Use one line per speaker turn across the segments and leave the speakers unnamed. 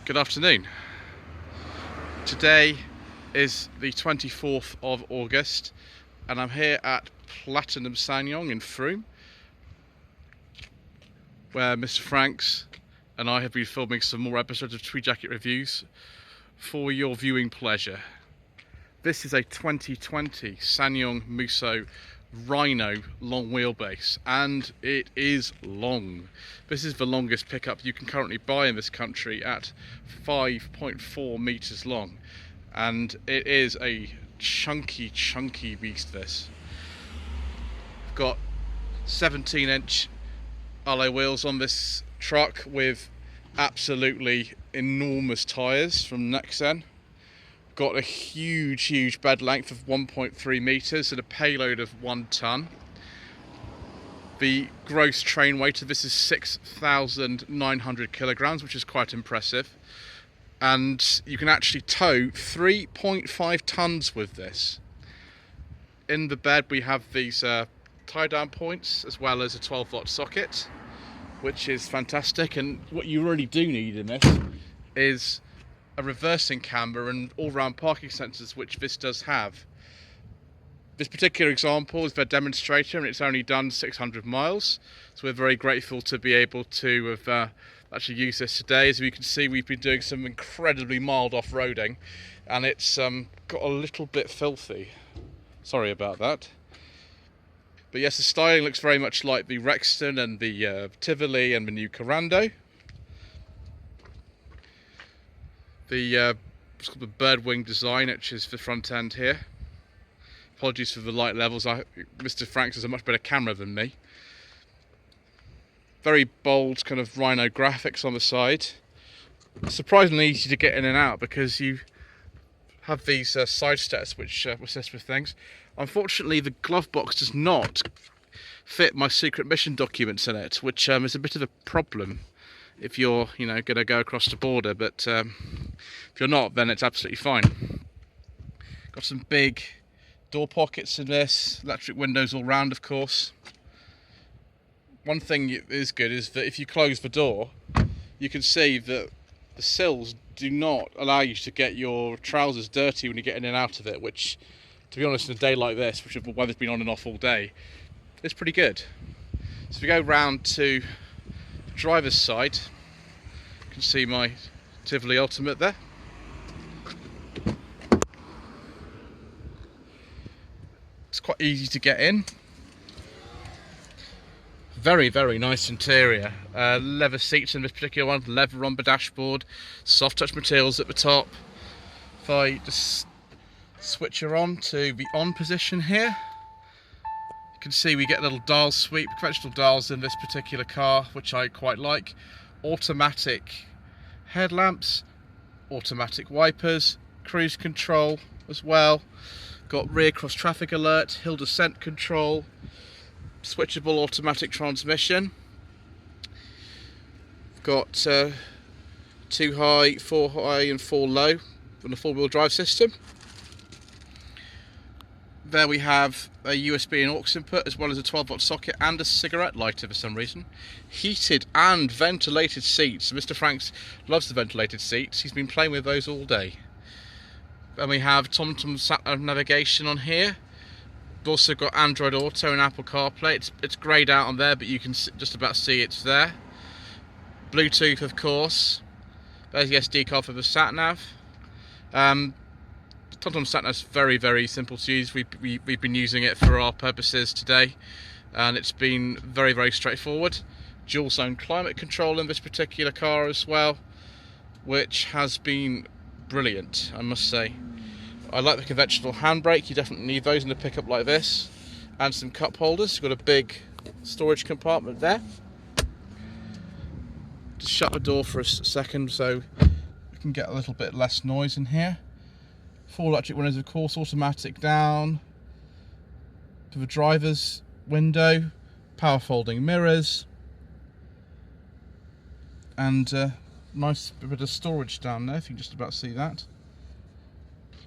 Good afternoon. Today is the 24th of August and I'm here at Platinum SsangYong in Frome, where Mr. Franks and I have been filming some more episodes of Tweed Jacket Reviews for your viewing pleasure. This is a 2020 SsangYong Musso Rhino long wheelbase, and it is long. This is the longest pickup you can currently buy in this country at 5.4 meters long, and it is a chunky beast. This got 17-inch alloy wheels on this truck with absolutely enormous tyres from Nexen. Got a huge bed length of 1.3 meters and a payload of 1 ton. The gross train weight of this is 6,900 kilograms, which is quite impressive. And you can actually tow 3.5 tons with this. In the bed we have these tie down points as well as a 12-volt socket, which is fantastic. And what you really do need in this is a reversing camera and all-round parking sensors, which this does have. This particular example is their demonstrator, and it's only done 600 miles, so we're very grateful to be able to have actually used this today. As you can see, we've been doing some incredibly mild off-roading, and it's got a little bit filthy. Sorry about that. But yes, the styling looks very much like the Rexton and the Tivoli and the new Corando. The bird wing design, which is the front end here. Apologies for the light levels. Mr. Franks has a much better camera than me. Very bold kind of Rhino graphics on the side. Surprisingly easy to get in and out because you have these side steps which assist with things. Unfortunately, the glove box does not fit my secret mission documents in it, which is a bit of a problem if you're, going to go across the border, but if you're not, then it's absolutely fine. Got some big door pockets in this, electric windows all round, of course. One thing is good is that if you close the door, you can see that the sills do not allow you to get your trousers dirty when you get in and out of it, which, to be honest, in a day like this, which the weather's been on and off all day, is pretty good. So if we go round to driver's side, you can see my Tivoli Ultimate there. It's quite easy to get in. Very nice interior. Leather seats in this particular one, leather on the dashboard, soft touch materials at the top. If I just switch her on to the on position here, you can see we get a little dial sweep, conventional dials in this particular car, which I quite like. Automatic headlamps, automatic wipers, cruise control as well. Got rear cross traffic alert, hill descent control, switchable automatic transmission. Got 2 high, 4 high and 4 low on the 4-wheel drive system. There we have a USB and aux input, as well as a 12-volt socket and a cigarette lighter for some reason. Heated and ventilated seats. Mr. Franks loves the ventilated seats. He's been playing with those all day. Then we have TomTom sat-nav navigation on here. We've also got Android Auto and Apple CarPlay. It's greyed out on there, but you can just about see it's there. Bluetooth, of course. There's the SD card for the sat-nav. TomTom sat-nav's very simple to use. We've been using it for our purposes today, and it's been very straightforward. Dual zone climate control in this particular car as well, which has been brilliant, I must say. I like the conventional handbrake. You definitely need those in a pickup like this, and some cup holders. You've got a big storage compartment there. Just shut the door for a second so we can get a little bit less noise in here. 4 electric windows, of course, automatic down for the driver's window, power folding mirrors, and nice bit of storage down there, if you can just about see that.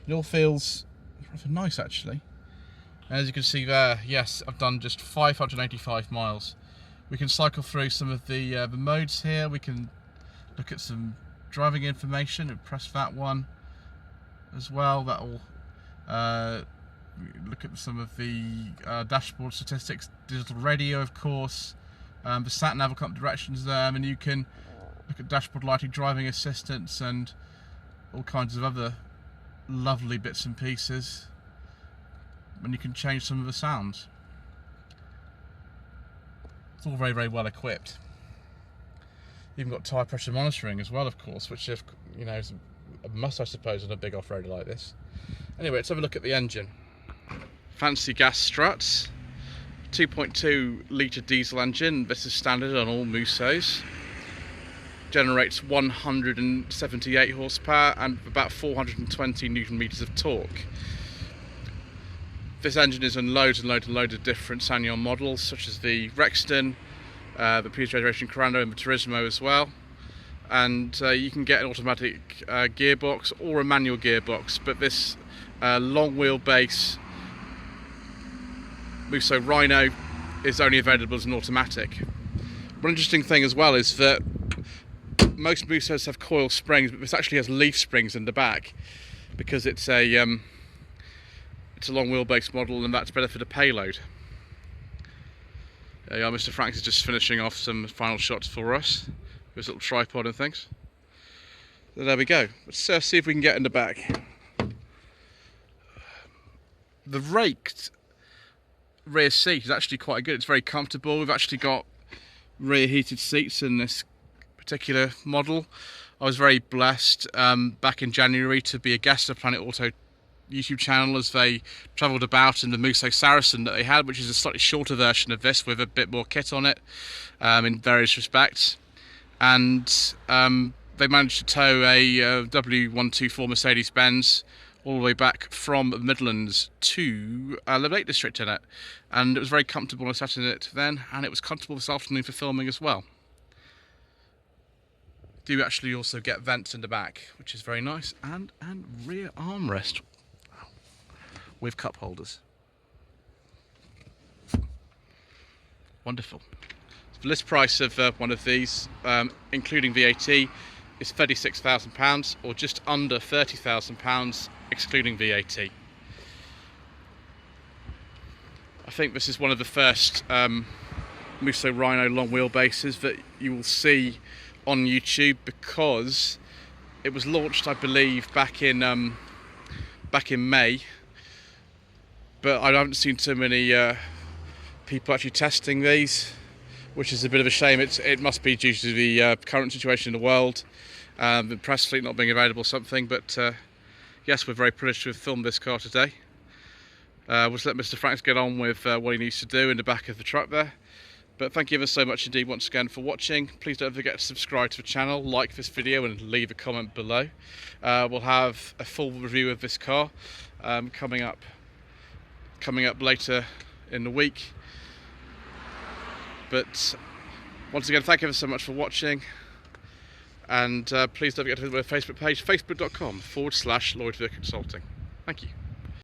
It all feels rather nice, actually. As you can see there, yes, I've done just 585 miles. We can cycle through some of the modes here. We can look at some driving information, press that one as well. That'll look at some of the dashboard statistics, digital radio of course, the sat nav will come directions there, and you can look at dashboard lighting, driving assistance and all kinds of other lovely bits and pieces, and you can change some of the sounds. It's all very, very well equipped. You've got tyre pressure monitoring as well, of course, which is a must, I suppose, on a big off-roader like this. Anyway, let's have a look at the engine. Fancy gas struts, 2.2 litre diesel engine. This is standard on all Mussos. Generates 178 horsepower and about 420 newton meters of torque. This engine is in loads and loads of different SsangYong models, such as the Rexton, the previous generation Corando and the Turismo as well. And you can get an automatic gearbox or a manual gearbox, but this long wheelbase Musso Rhino is only available as an automatic. One interesting thing as well is that most Mussos have coil springs, but this actually has leaf springs in the back because it's a long wheelbase model, and that's better for the payload. There you are, Mr. Franks is just finishing off some final shots for us with his little tripod and things. So there we go. Let's see if we can get in the back. The raked rear seat is actually quite good. It's very comfortable. We've actually got rear heated seats in this particular model. I was very blessed back in January to be a guest of Planet Auto YouTube channel as they travelled about in the Musso Saracen that they had, which is a slightly shorter version of this with a bit more kit on it in various respects. And they managed to tow a W124 Mercedes-Benz all the way back from the Midlands to the Lake District in it, and it was very comfortable. I sat in it then, and it was comfortable this afternoon for filming as well. Do actually also get vents in the back, which is very nice, and rear armrest with cup holders. Wonderful. The list price of one of these, including VAT, is £36,000, or just under £30,000 excluding VAT. I think this is one of the first Musso Rhino long wheelbases that you will see on YouTube, because it was launched, I believe, back in May, but I haven't seen too many people actually testing these, which is a bit of a shame. It must be due to the current situation in the world, the press fleet not being available or something, but yes, we're very privileged to have filmed this car today. We'll just let Mr. Franks get on with what he needs to do in the back of the truck there. But thank you ever so much indeed once again for watching. Please don't forget to subscribe to the channel, like this video and leave a comment below. We'll have a full review of this car coming up later in the week. But once again, thank you ever so much for watching. And please don't forget to visit my Facebook page, facebook.com/Lloyd Consulting. Thank you.